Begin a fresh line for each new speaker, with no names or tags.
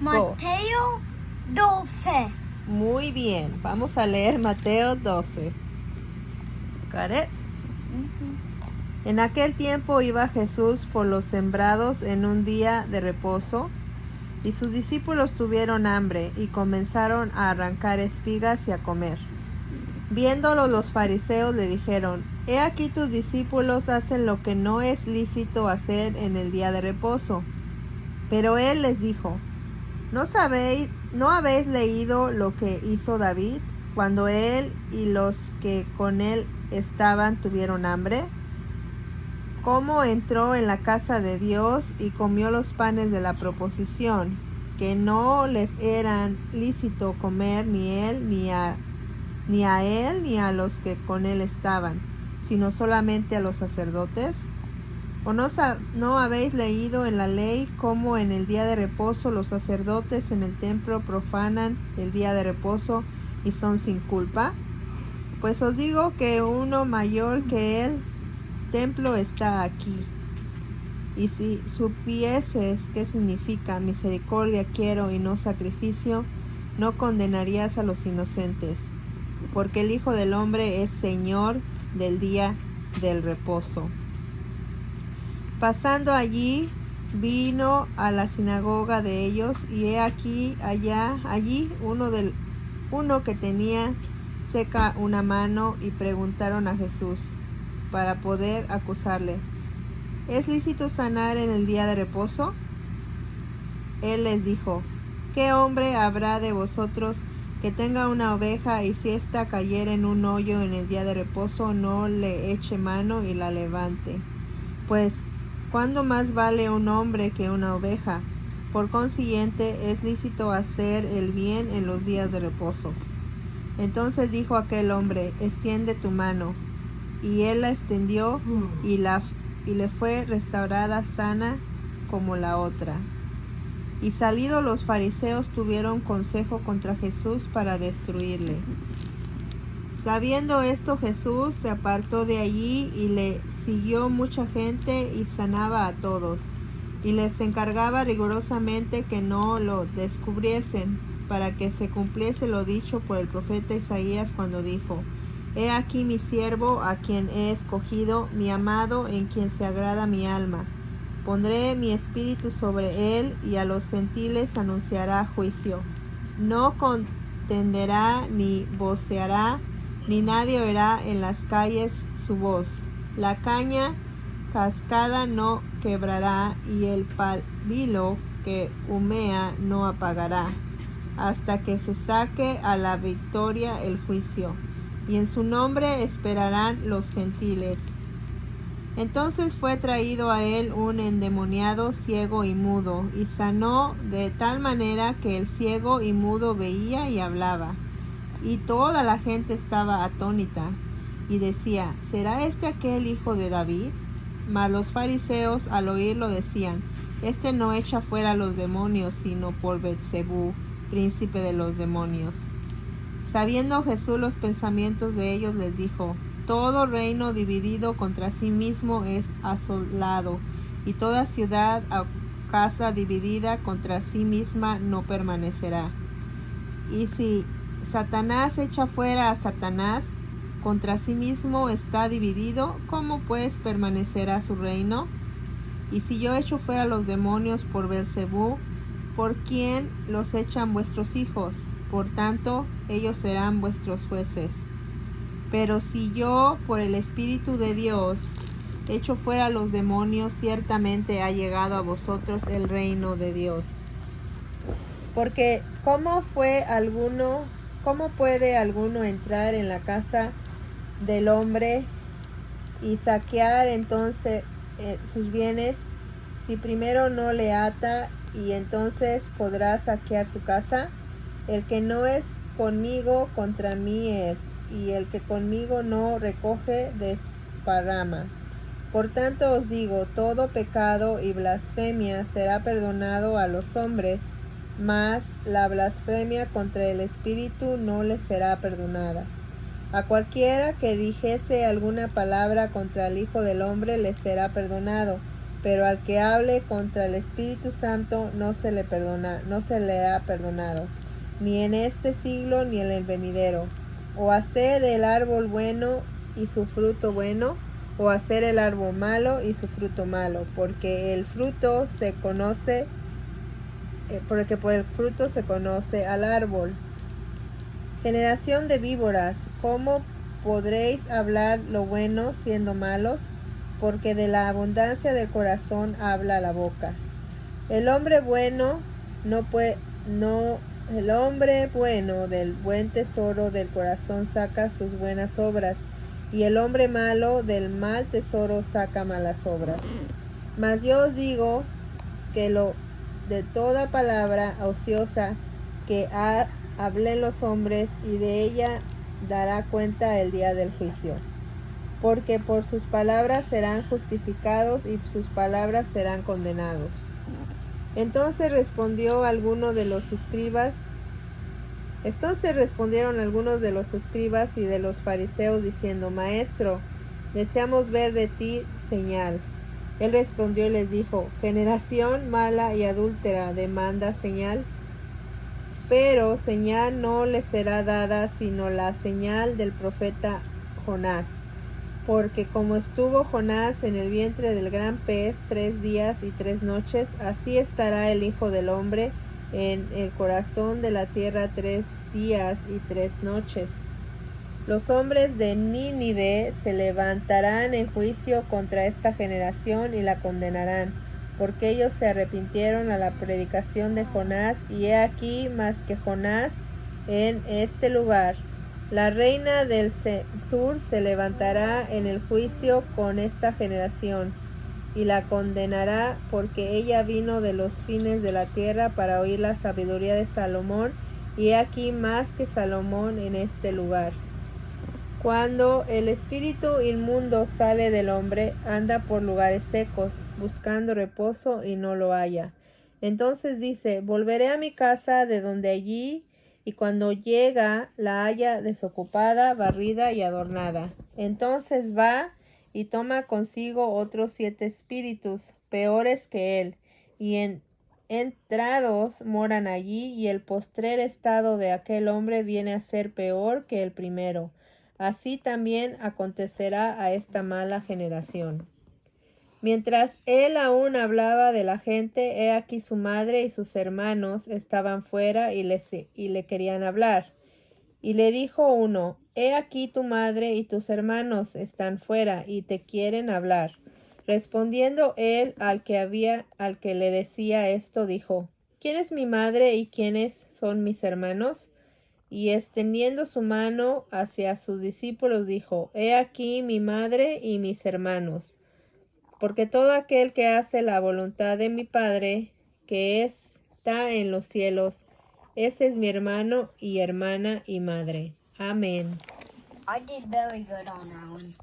Mateo 12.
Muy bien, vamos a leer Mateo 12. Got it? En aquel tiempo iba Jesús por los sembrados en un día de reposo, y sus discípulos tuvieron hambre y comenzaron a arrancar espigas y a comer. Viéndolo los fariseos le dijeron: He aquí tus discípulos hacen lo que no es lícito hacer en el día de reposo. Pero él les dijo: ¿No habéis leído lo que hizo David cuando él y los que con él estaban tuvieron hambre? Cómo entró en la casa de Dios y comió los panes de la proposición, que no les eran lícito comer ni a él ni a los que con él estaban, sino solamente a los sacerdotes. ¿O no habéis leído en la ley cómo en el día de reposo los sacerdotes en el templo profanan el día de reposo y son sin culpa? Pues os digo que uno mayor que el templo está aquí. Y si supieses qué significa misericordia quiero y no sacrificio, no condenarías a los inocentes, porque el Hijo del Hombre es Señor del día del reposo. Pasando allí, vino a la sinagoga de ellos, y he aquí allí uno que tenía seca una mano, y preguntaron a Jesús para poder acusarle: ¿Es lícito sanar en el día de reposo? Él les dijo: ¿Qué hombre habrá de vosotros que tenga una oveja, y si ésta cayere en un hoyo en el día de reposo, no le eche mano y la levante? Pues, ¿cuándo más vale un hombre que una oveja? Por consiguiente, es lícito hacer el bien en los días de reposo. Entonces dijo aquel hombre: extiende tu mano. Y él la extendió, y le fue restaurada sana como la otra. Y salidos los fariseos tuvieron consejo contra Jesús para destruirle. Sabiendo esto, Jesús se apartó de allí, y le siguió mucha gente, y sanaba a todos, y les encargaba rigurosamente que no lo descubriesen, para que se cumpliese lo dicho por el profeta Isaías cuando dijo: He aquí mi siervo, a quien he escogido, mi amado, en quien se agrada mi alma. Pondré mi espíritu sobre él, y a los gentiles anunciará juicio. No contenderá ni voceará, ni nadie oirá en las calles su voz. La caña cascada no quebrará, y el pabilo que humea no apagará, hasta que se saque a la victoria el juicio, y en su nombre esperarán los gentiles. Entonces fue traído a él un endemoniado ciego y mudo, y sanó de tal manera que el ciego y mudo veía y hablaba. Y toda la gente estaba atónita, y decía: ¿Será este aquel hijo de David? Mas los fariseos al oírlo decían: Este no echa fuera los demonios, sino por Beelzebú, príncipe de los demonios. Sabiendo Jesús los pensamientos de ellos, les dijo: Todo reino dividido contra sí mismo es asolado, y toda ciudad o casa dividida contra sí misma no permanecerá. Y si Satanás echa fuera a Satanás, contra sí mismo está dividido, ¿cómo pues permanecerá su reino? Y si yo echo fuera los demonios por Beelzebú, ¿por quién los echan vuestros hijos? Por tanto, ellos serán vuestros jueces. Pero si yo, por el Espíritu de Dios, echo fuera los demonios, ciertamente ha llegado a vosotros el reino de Dios. Porque ¿cómo puede alguno entrar en la casa del hombre y saquear entonces sus bienes, si primero no le ata, y entonces podrá saquear su casa? El que no es conmigo, contra mí es, y el que conmigo no recoge, desparrama. Por tanto os digo, todo pecado y blasfemia será perdonado a los hombres, mas la blasfemia contra el Espíritu no les será perdonada. A cualquiera que dijese alguna palabra contra el Hijo del Hombre le será perdonado, pero al que hable contra el Espíritu Santo no se le ha perdonado, ni en este siglo ni en el venidero. O hacer el árbol bueno y su fruto bueno, o hacer el árbol malo y su fruto malo, porque por el fruto se conoce al árbol. Generación de víboras, ¿cómo podréis hablar lo bueno siendo malos? Porque de la abundancia del corazón habla la boca. El hombre bueno del buen tesoro del corazón saca sus buenas obras, y el hombre malo del mal tesoro saca malas obras. Mas yo os digo que de toda palabra ociosa que hablen los hombres, y de ella dará cuenta el día del juicio. Porque por sus palabras serán justificados y sus palabras serán condenados. Entonces respondieron algunos de los escribas y de los fariseos diciendo: Maestro, deseamos ver de ti señal. Él respondió y les dijo: Generación mala y adúltera demanda señal, pero señal no le será dada sino la señal del profeta Jonás. Porque como estuvo Jonás en el vientre del gran pez 3 días y 3 noches, así estará el Hijo del Hombre en el corazón de la tierra 3 días y 3 noches. Los hombres de Nínive se levantarán en juicio contra esta generación y la condenarán, porque ellos se arrepintieron a la predicación de Jonás, y he aquí más que Jonás en este lugar. La reina del sur se levantará en el juicio con esta generación, y la condenará, porque ella vino de los fines de la tierra para oír la sabiduría de Salomón, y he aquí más que Salomón en este lugar. Cuando el espíritu inmundo sale del hombre, anda por lugares secos, buscando reposo y no lo halla. Entonces dice: Volveré a mi casa de donde allí, y cuando llega la halla desocupada, barrida y adornada. Entonces va y toma consigo otros 7 espíritus, peores que él, y entrados moran allí, y el postrer estado de aquel hombre viene a ser peor que el primero. Así también acontecerá a esta mala generación. Mientras él aún hablaba de la gente, he aquí su madre y sus hermanos estaban fuera y le querían hablar. Y le dijo uno: He aquí tu madre y tus hermanos están fuera y te quieren hablar. Respondiendo él al que le decía esto, dijo: ¿Quién es mi madre y quiénes son mis hermanos? Y extendiendo su mano hacia sus discípulos, dijo: He aquí mi madre y mis hermanos. Porque todo aquel que hace la voluntad de mi Padre, que está en los cielos, ese es mi hermano y hermana y madre. Amén.
I did very good on that one.